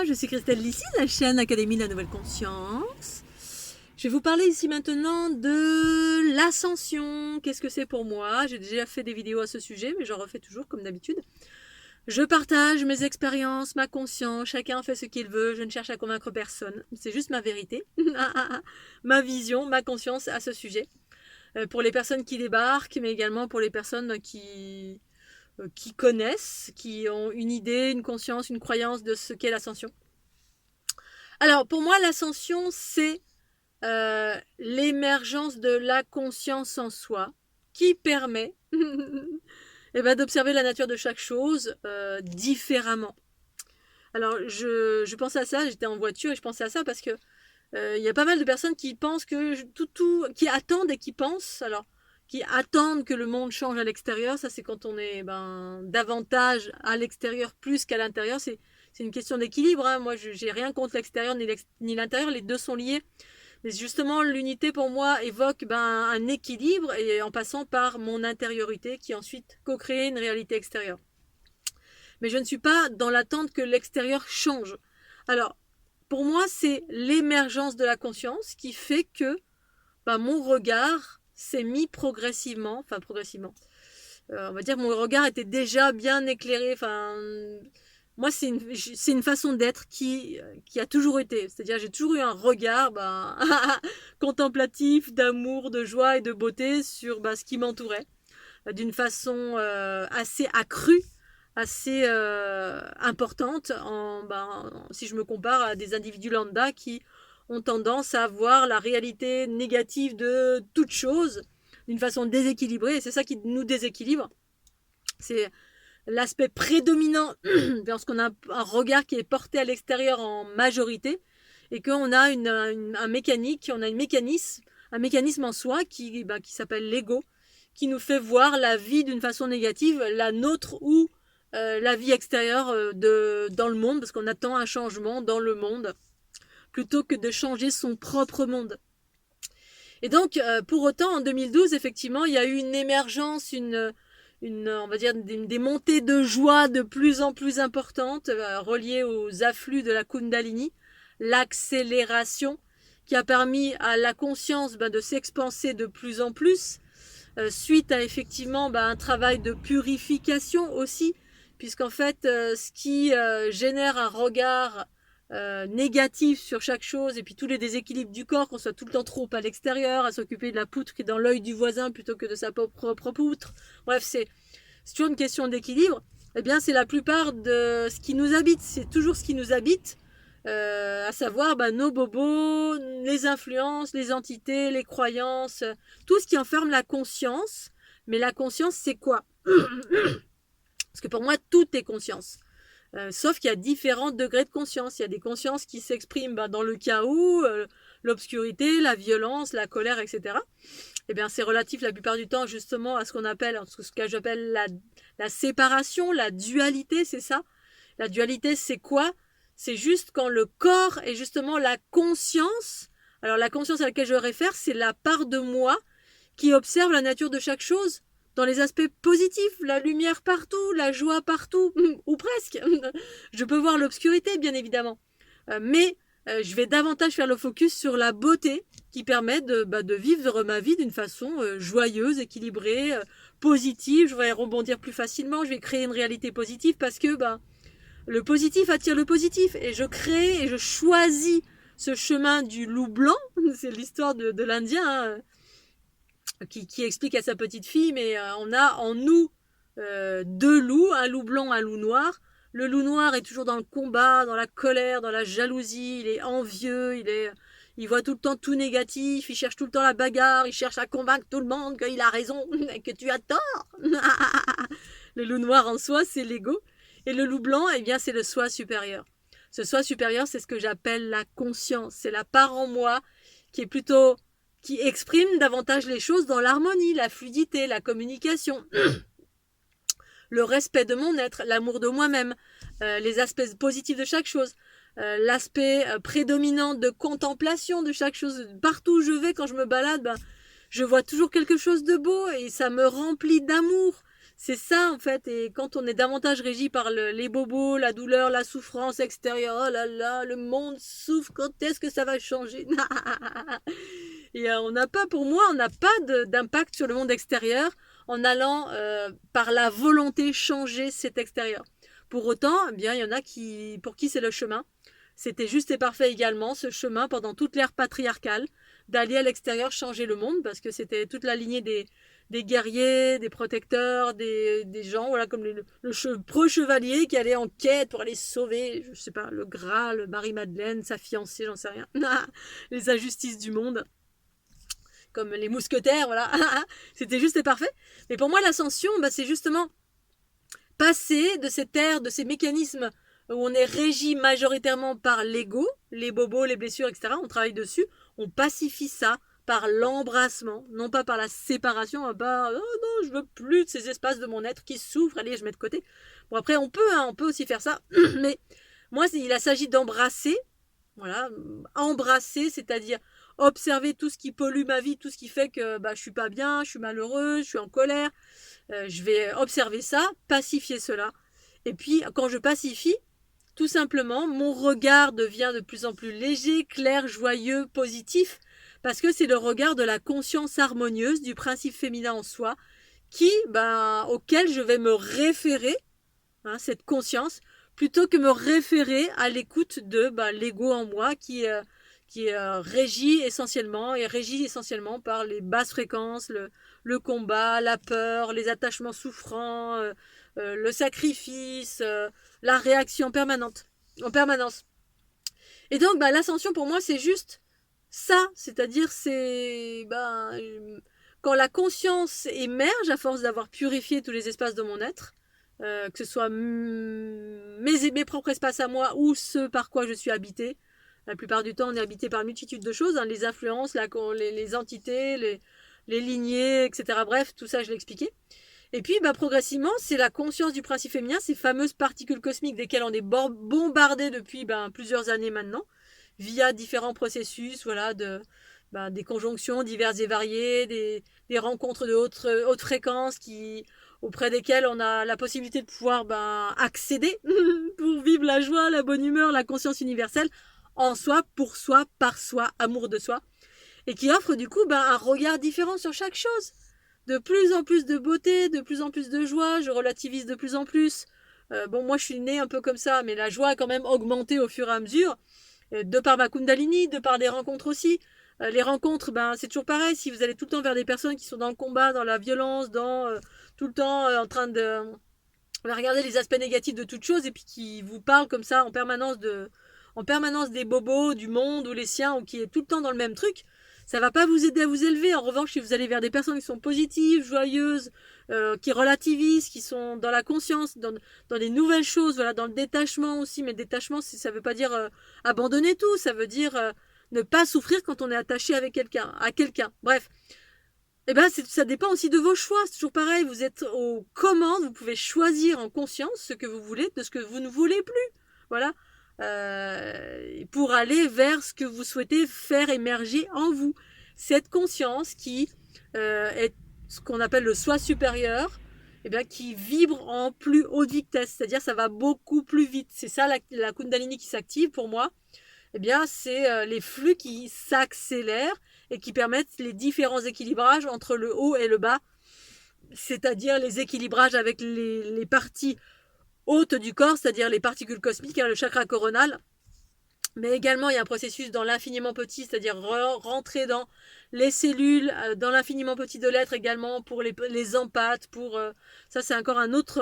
je suis Christelle Lissy, de la chaîne Académie de la Nouvelle Conscience. Je vais vous parler ici maintenant de l'ascension. Qu'est-ce que c'est pour moi? J'ai déjà fait des vidéos à ce sujet, mais j'en refais toujours comme d'habitude. Je partage mes expériences, ma conscience, chacun fait ce qu'il veut, je ne cherche à convaincre personne. C'est juste ma vérité, ma vision, ma conscience à ce sujet. Pour les personnes qui débarquent, mais également pour les personnes qui connaissent, qui ont une idée, une conscience, une croyance de ce qu'est l'ascension. Alors, pour moi, l'ascension, c'est l'émergence de la conscience en soi qui permet d'observer la nature de chaque chose différemment. Alors, je pensais à ça, j'étais en voiture et je pensais à ça parce que il y a pas mal de personnes qui pensent que qui attendent et qui pensent, qui attendent que le monde change à l'extérieur. Ça, c'est quand on est davantage à l'extérieur plus qu'à l'intérieur. C'est une question d'équilibre. Hein. Moi, je n'ai rien contre l'extérieur ni l'intérieur. Les deux sont liés. Mais justement, l'unité, pour moi, évoque un équilibre et en passant par mon intériorité qui ensuite co-crée une réalité extérieure. Mais je ne suis pas dans l'attente que l'extérieur change. Alors, pour moi, c'est l'émergence de la conscience qui fait que mon regard s'est mis progressivement, on va dire mon regard était déjà bien éclairé, moi c'est une façon d'être qui a toujours été, c'est-à-dire j'ai toujours eu un regard contemplatif, d'amour, de joie et de beauté sur ce qui m'entourait, d'une façon assez accrue, assez importante, si je me compare à des individus lambda qui ont tendance à voir la réalité négative de toute chose d'une façon déséquilibrée, et c'est ça qui nous déséquilibre. C'est l'aspect prédominant lorsqu'on a un regard qui est porté à l'extérieur en majorité, et qu'on a un mécanisme en soi qui s'appelle l'ego, qui nous fait voir la vie d'une façon négative, la nôtre ou la vie extérieure dans le monde, parce qu'on attend un changement dans le monde plutôt que de changer son propre monde. Et donc, pour autant, en 2012, effectivement, il y a eu une émergence, on va dire des montées de joie de plus en plus importantes, reliées aux afflux de la Kundalini, l'accélération qui a permis à la conscience de s'expanser de plus en plus, suite à effectivement un travail de purification aussi, puisqu'en fait, ce qui génère un regard négatif sur chaque chose, et puis tous les déséquilibres du corps, qu'on soit tout le temps trop à l'extérieur, à s'occuper de la poutre qui est dans l'œil du voisin plutôt que de sa propre poutre. Bref, c'est toujours une question d'équilibre. Eh bien, c'est la plupart de ce qui nous habite. C'est toujours ce qui nous habite, à savoir nos bobos, les influences, les entités, les croyances, tout ce qui enferme la conscience. Mais la conscience, c'est quoi? Parce que pour moi, tout est conscience. Sauf qu'il y a différents degrés de conscience. Il y a des consciences qui s'expriment dans le chaos, l'obscurité, la violence, la colère, etc. Eh bien, c'est relatif la plupart du temps justement à ce que j'appelle la séparation, la dualité, c'est ça. La dualité, c'est quoi? C'est juste quand le corps est justement la conscience. Alors, la conscience à laquelle je réfère, c'est la part de moi qui observe la nature de chaque chose, dans les aspects positifs, la lumière partout, la joie partout, ou presque. Je peux voir l'obscurité, bien évidemment. Mais je vais davantage faire le focus sur la beauté qui permet de vivre ma vie d'une façon joyeuse, équilibrée, positive. Je vais rebondir plus facilement, je vais créer une réalité positive parce que le positif attire le positif. Et je crée et je choisis ce chemin du loup blanc. C'est l'histoire de l'Indien, hein, qui explique à sa petite fille, mais on a en nous deux loups, un loup blanc, un loup noir. Le loup noir est toujours dans le combat, dans la colère, dans la jalousie, il est envieux, il voit tout le temps tout négatif, il cherche tout le temps la bagarre, il cherche à convaincre tout le monde qu'il a raison, que tu as tort. Le loup noir en soi, c'est l'ego, et le loup blanc, eh bien, c'est le soi supérieur. Ce soi supérieur, c'est ce que j'appelle la conscience, c'est la part en moi qui exprime davantage les choses dans l'harmonie, la fluidité, la communication, le respect de mon être, l'amour de moi-même, les aspects positifs de chaque chose, l'aspect prédominant de contemplation de chaque chose. Partout où je vais, quand je me balade, je vois toujours quelque chose de beau et ça me remplit d'amour. C'est ça en fait, et quand on est davantage régi par les bobos, la douleur, la souffrance extérieure, oh là là, le monde souffre, quand est-ce que ça va changer? Et on n'a pas, pour moi, on n'a pas d'impact sur le monde extérieur en allant par la volonté changer cet extérieur. Pour autant, eh bien, il y en a pour qui c'est le chemin. C'était juste et parfait également, ce chemin pendant toute l'ère patriarcale, d'aller à l'extérieur changer le monde, parce que c'était toute la lignée des guerriers, des protecteurs, des gens, voilà, comme le preux chevalier qui allait en quête pour aller sauver, je sais pas, le Graal, Marie-Madeleine, sa fiancée, j'en sais rien, les injustices du monde, comme les mousquetaires, voilà, c'était juste et parfait. Mais pour moi, l'ascension, bah, c'est justement passer de cette ère, de ces mécanismes où on est régi majoritairement par l'ego, les bobos, les blessures, etc. On travaille dessus, on pacifie ça par l'embrassement, non pas par la séparation, oh non, je veux plus de ces espaces de mon être qui souffrent, allez, je mets de côté. Bon, après, on peut aussi faire ça, mais moi, il s'agit d'embrasser, voilà, embrasser, c'est-à-dire observer tout ce qui pollue ma vie, tout ce qui fait que je suis pas bien, je suis malheureux, je suis en colère. Je vais observer ça, pacifier cela. Et puis, quand je pacifie, tout simplement, mon regard devient de plus en plus léger, clair, joyeux, positif, parce que c'est le regard de la conscience harmonieuse du principe féminin en soi, auquel je vais me référer, cette conscience, plutôt que me référer à l'écoute de l'ego en moi qui est régi essentiellement par les basses fréquences, le combat, la peur, les attachements souffrants, le sacrifice, la réaction en permanence. Et donc, l'ascension pour moi, c'est juste ça, c'est-à-dire quand la conscience émerge à force d'avoir purifié tous les espaces de mon être, que ce soit mes propres espaces à moi ou ceux par quoi je suis habité. La plupart du temps, on est habité par une multitude de choses, les influences, les entités, les lignées, etc. Bref, tout ça, je l'ai expliqué. Et puis, progressivement, c'est la conscience du principe féminin, ces fameuses particules cosmiques desquelles on est bombardé depuis plusieurs années maintenant, via différents processus, voilà, des conjonctions diverses et variées, des rencontres de haute fréquence auprès desquelles on a la possibilité de pouvoir accéder pour vivre la joie, la bonne humeur, la conscience universelle en soi, pour soi, par soi, amour de soi, et qui offre du coup un regard différent sur chaque chose. De plus en plus de beauté, de plus en plus de joie, je relativise de plus en plus. Moi je suis née un peu comme ça, mais la joie a quand même augmenté au fur et à mesure, de par ma Kundalini, de par des rencontres aussi. Les rencontres, c'est toujours pareil, si vous allez tout le temps vers des personnes qui sont dans le combat, dans la violence, tout le temps en train de regarder les aspects négatifs de toute chose, et puis qui vous parlent comme ça en permanence des bobos, du monde ou les siens, ou qui est tout le temps dans le même truc, ça va pas vous aider à vous élever. En revanche, si vous allez vers des personnes qui sont positives, joyeuses, qui relativisent, qui sont dans la conscience, dans des nouvelles choses, voilà, dans le détachement aussi, mais détachement, ça veut pas dire abandonner tout, ça veut dire ne pas souffrir quand on est attaché à quelqu'un. Bref. Ça dépend aussi de vos choix, c'est toujours pareil, vous êtes aux commandes, vous pouvez choisir en conscience ce que vous voulez de ce que vous ne voulez plus. Voilà. Pour aller vers ce que vous souhaitez faire émerger en vous. Cette conscience qui est ce qu'on appelle le soi supérieur, qui vibre en plus haute vitesse, c'est-à-dire ça va beaucoup plus vite. C'est ça la Kundalini qui s'active pour moi. C'est les flux qui s'accélèrent et qui permettent les différents équilibrages entre le haut et le bas, c'est-à-dire les équilibrages avec les parties haute du corps, c'est-à-dire les particules cosmiques, le chakra coronal. Mais également, il y a un processus dans l'infiniment petit, c'est-à-dire rentrer dans les cellules, dans l'infiniment petit de l'être également, pour les empathes, ça c'est encore une autre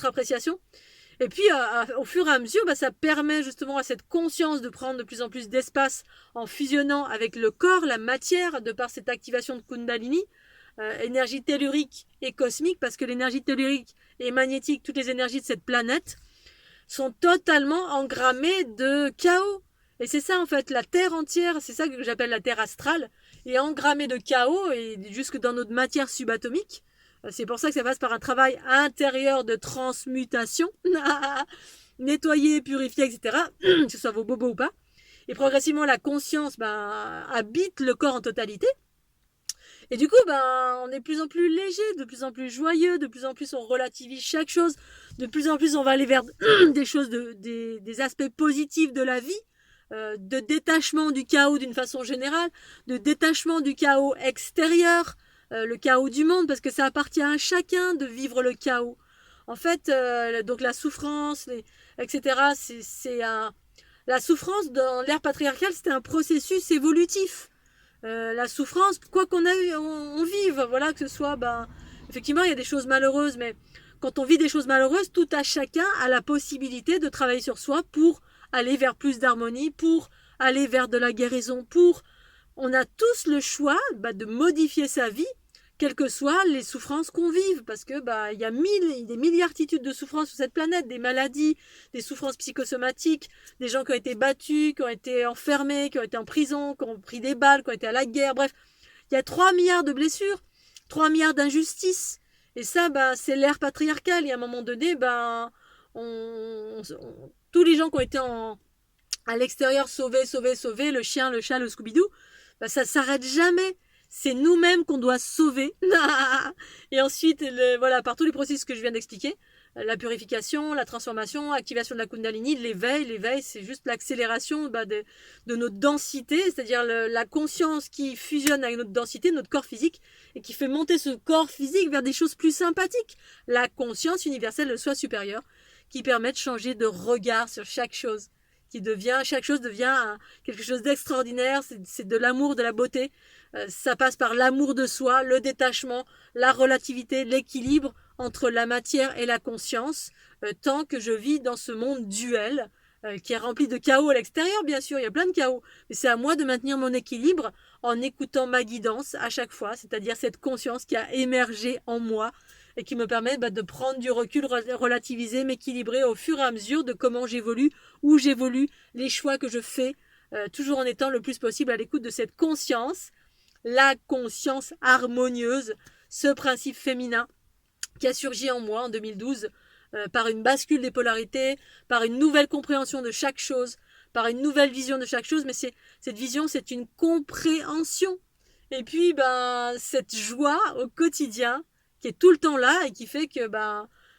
appréciation. Et puis, au fur et à mesure, ça permet justement à cette conscience de prendre de plus en plus d'espace en fusionnant avec le corps, la matière, de par cette activation de Kundalini, énergie tellurique et cosmique, parce que l'énergie tellurique et magnétique, toutes les énergies de cette planète, sont totalement engrammées de chaos. Et c'est ça en fait, la Terre entière, c'est ça que j'appelle la Terre astrale, est engrammée de chaos, et jusque dans notre matière subatomique. C'est pour ça que ça passe par un travail intérieur de transmutation, nettoyer, purifier, etc., que ce soit vos bobos ou pas. Et progressivement, la conscience habite le corps en totalité. Et du coup, on est de plus en plus léger, de plus en plus joyeux, de plus en plus on relativise chaque chose, de plus en plus on va aller vers des choses, des aspects positifs de la vie, de détachement du chaos d'une façon générale, de détachement du chaos extérieur, le chaos du monde, parce que ça appartient à chacun de vivre le chaos. En fait, donc la souffrance, etc., la souffrance dans l'ère patriarcale, c'était un processus évolutif. La souffrance, quoi qu'on a eu, on vive, voilà, que ce soit, effectivement, il y a des choses malheureuses, mais quand on vit des choses malheureuses, tout à chacun a la possibilité de travailler sur soi pour aller vers plus d'harmonie, pour aller vers de la guérison, on a tous le choix de modifier sa vie, quelles que soient les souffrances qu'on vive, parce que il y a des milliartitudes de souffrances sur cette planète, des maladies, des souffrances psychosomatiques, des gens qui ont été battus, qui ont été enfermés, qui ont été en prison, qui ont pris des balles, qui ont été à la guerre, bref, il y a 3 milliards de blessures, 3 milliards d'injustices, et ça, c'est l'ère patriarcale, et à un moment donné, tous les gens qui ont été à l'extérieur sauvés, le chien, le chat, le Scooby-Doo, ça s'arrête jamais. C'est nous-mêmes qu'on doit sauver. Et ensuite, voilà, par tous les processus que je viens d'expliquer, la purification, la transformation, activation de la Kundalini, l'éveil, c'est juste l'accélération de notre densité, c'est-à-dire la conscience qui fusionne avec notre densité, notre corps physique, et qui fait monter ce corps physique vers des choses plus sympathiques. La conscience universelle de soi supérieur, qui permet de changer de regard sur chaque chose. Chaque chose devient quelque chose d'extraordinaire, c'est de l'amour, de la beauté. Ça passe par l'amour de soi, le détachement, la relativité, l'équilibre entre la matière et la conscience, tant que je vis dans ce monde duel, qui est rempli de chaos à l'extérieur, bien sûr, il y a plein de chaos, mais c'est à moi de maintenir mon équilibre en écoutant ma guidance à chaque fois, c'est-à-dire cette conscience qui a émergé en moi, et qui me permet de prendre du recul, relativiser, m'équilibrer au fur et à mesure de comment j'évolue, où j'évolue, les choix que je fais, toujours en étant le plus possible à l'écoute de cette conscience, la conscience harmonieuse, ce principe féminin qui a surgi en moi en 2012 par une bascule des polarités, par une nouvelle compréhension de chaque chose, par une nouvelle vision de chaque chose, mais cette vision, c'est une compréhension. Et puis, cette joie au quotidien, qui est tout le temps là et qui fait que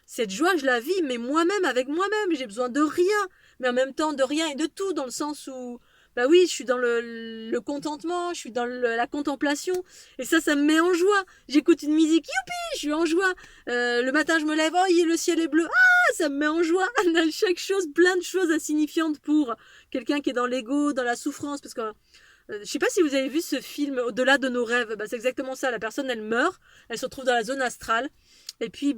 cette joie, je la vis, mais moi-même, avec moi-même. J'ai besoin de rien, mais en même temps de rien et de tout, dans le sens où, oui, je suis dans le contentement, je suis dans la contemplation, et ça me met en joie. J'écoute une musique, youpi, je suis en joie. Le matin, je me lève, oh, le ciel est bleu, ça me met en joie. Chaque chose, plein de choses insignifiantes pour quelqu'un qui est dans l'ego, dans la souffrance, parce que je sais pas si vous avez vu ce film Au-delà de nos rêves, c'est exactement ça. La personne, elle meurt, elle se retrouve dans la zone astrale, et puis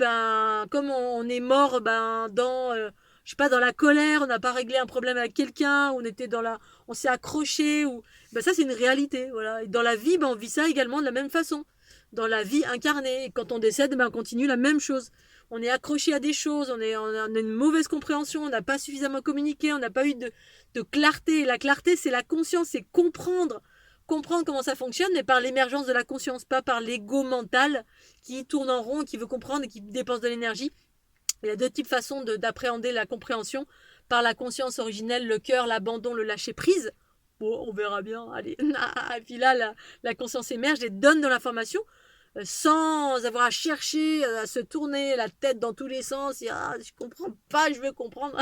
comme on est mort dans je sais pas, dans la colère, on n'a pas réglé un problème avec quelqu'un, on s'est accroché, ou ça c'est une réalité, voilà. Et dans la vie, on vit ça également de la même façon. Dans la vie incarnée, et quand on décède, on continue la même chose. On est accroché à des choses, on a une mauvaise compréhension, on n'a pas suffisamment communiqué, on n'a pas eu de clarté. Et la clarté, c'est la conscience, c'est comprendre comment ça fonctionne, mais par l'émergence de la conscience, pas par l'ego mental qui tourne en rond, qui veut comprendre et qui dépense de l'énergie. Il y a 2 types de façons d'appréhender la compréhension. Par la conscience originelle, le cœur, l'abandon, le lâcher prise. Bon, on verra bien, allez. Et puis là, la conscience émerge et donne de l'information sans avoir à chercher, à se tourner la tête dans tous les sens. Et, je comprends pas, je veux comprendre.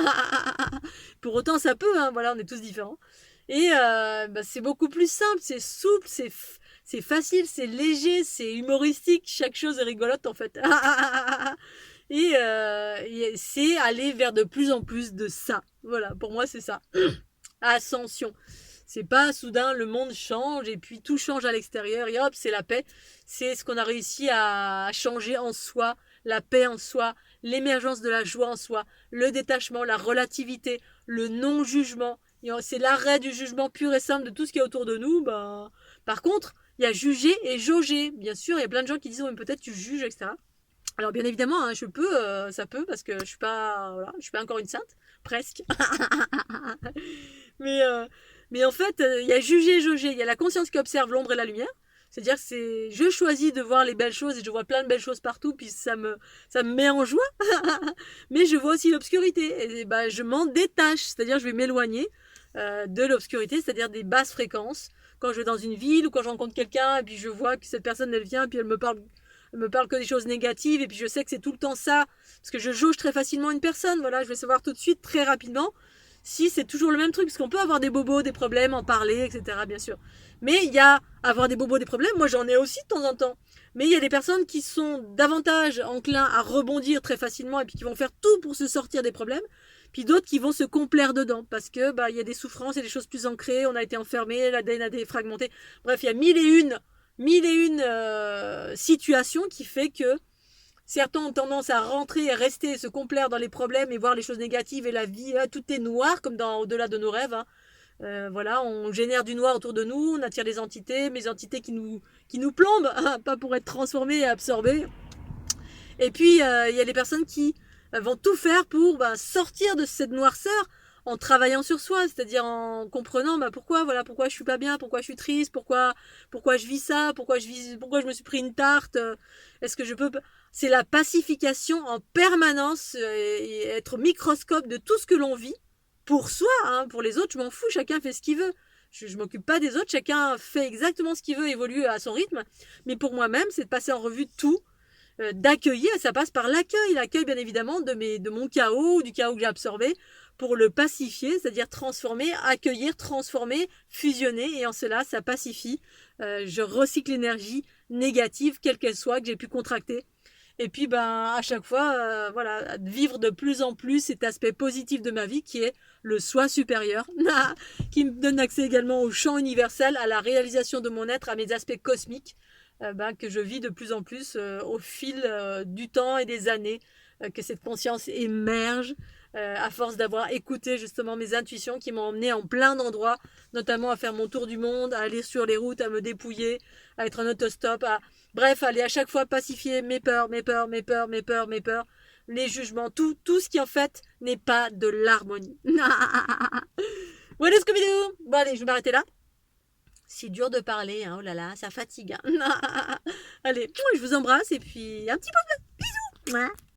Pour autant, ça peut, voilà, on est tous différents. Et c'est beaucoup plus simple, c'est souple, c'est facile, c'est léger, c'est humoristique. Chaque chose est rigolote, en fait. Et c'est aller vers de plus en plus de ça. Voilà, pour moi, c'est ça. Ascension. C'est pas soudain le monde change et puis tout change à l'extérieur et hop, c'est la paix. C'est ce qu'on a réussi à changer en soi, la paix en soi, l'émergence de la joie en soi, le détachement, la relativité, le non-jugement. C'est l'arrêt du jugement pur et simple de tout ce qui est autour de nous. Par contre, il y a juger et jauger. Bien sûr, il y a plein de gens qui disent oh, mais peut-être tu juges, etc. Alors bien évidemment, ça peut, parce que je suis pas encore une sainte, presque. mais en fait, il y a juger, jauger, il y a la conscience qui observe l'ombre et la lumière. C'est-à-dire que je choisis de voir les belles choses et je vois plein de belles choses partout, puis ça me met en joie. Mais je vois aussi l'obscurité et je m'en détache, c'est-à-dire je vais m'éloigner de l'obscurité, c'est-à-dire des basses fréquences. quand je vais dans une ville ou quand je rencontre quelqu'un et puis je vois que cette personne elle vient puis elle me parle que des choses négatives et puis je sais que c'est tout le temps ça parce que je jauge très facilement une personne, voilà, je vais savoir tout de suite très rapidement si c'est toujours le même truc, parce qu'on peut avoir des bobos, des problèmes, en parler, etc. bien sûr. Mais il y a avoir des bobos, des problèmes, moi j'en ai aussi de temps en temps. Mais il y a des personnes qui sont davantage enclins à rebondir très facilement et puis qui vont faire tout pour se sortir des problèmes. Puis d'autres qui vont se complaire dedans parce que il y a des souffrances, il y a des choses plus ancrées, on a été enfermé, l'ADN a été fragmenté. Bref, il y a mille et une situations qui fait que certains ont tendance à rentrer, à rester, se complaire dans les problèmes et voir les choses négatives et la vie, tout est noir comme dans Au-delà de nos rêves. Hein. Voilà, on génère du noir autour de nous, on attire des entités, mais des entités qui nous plombent, hein, pas pour être transformées et absorbées. Et puis, il y a les personnes qui vont tout faire pour sortir de cette noirceur en travaillant sur soi, c'est-à-dire en comprenant pourquoi je suis pas bien, pourquoi je suis triste, pourquoi je vis ça, pourquoi je me suis pris une tarte, est-ce que je peux, c'est la pacification en permanence et être microscope de tout ce que l'on vit pour soi, hein, pour les autres je m'en fous, chacun fait ce qu'il veut. Je m'occupe pas des autres, chacun fait exactement ce qu'il veut, évoluer à son rythme, mais pour moi-même c'est de passer en revue tout, d'accueillir, ça passe par l'accueil bien évidemment de mon chaos, du chaos que j'ai absorbé, pour le pacifier, c'est-à-dire transformer, accueillir, transformer, fusionner, et en cela, ça pacifie. Je recycle l'énergie négative, quelle qu'elle soit, que j'ai pu contracter. Et puis, à chaque fois, voilà, vivre de plus en plus cet aspect positif de ma vie qui est le soi supérieur, qui me donne accès également au champ universel, à la réalisation de mon être, à mes aspects cosmiques, que je vis de plus en plus au fil du temps et des années, que cette conscience émerge à force d'avoir écouté justement mes intuitions qui m'ont emmené en plein d'endroits, notamment à faire mon tour du monde, à aller sur les routes, à me dépouiller, à être en autostop, bref, aller à chaque fois pacifier mes peurs, les jugements, tout ce qui en fait n'est pas de l'harmonie. Voilà ce que vidéo. Bon allez, je vais m'arrêter là. C'est dur de parler, hein, oh là là, ça fatigue. Hein. Allez, je vous embrasse et puis un petit peu de bisous.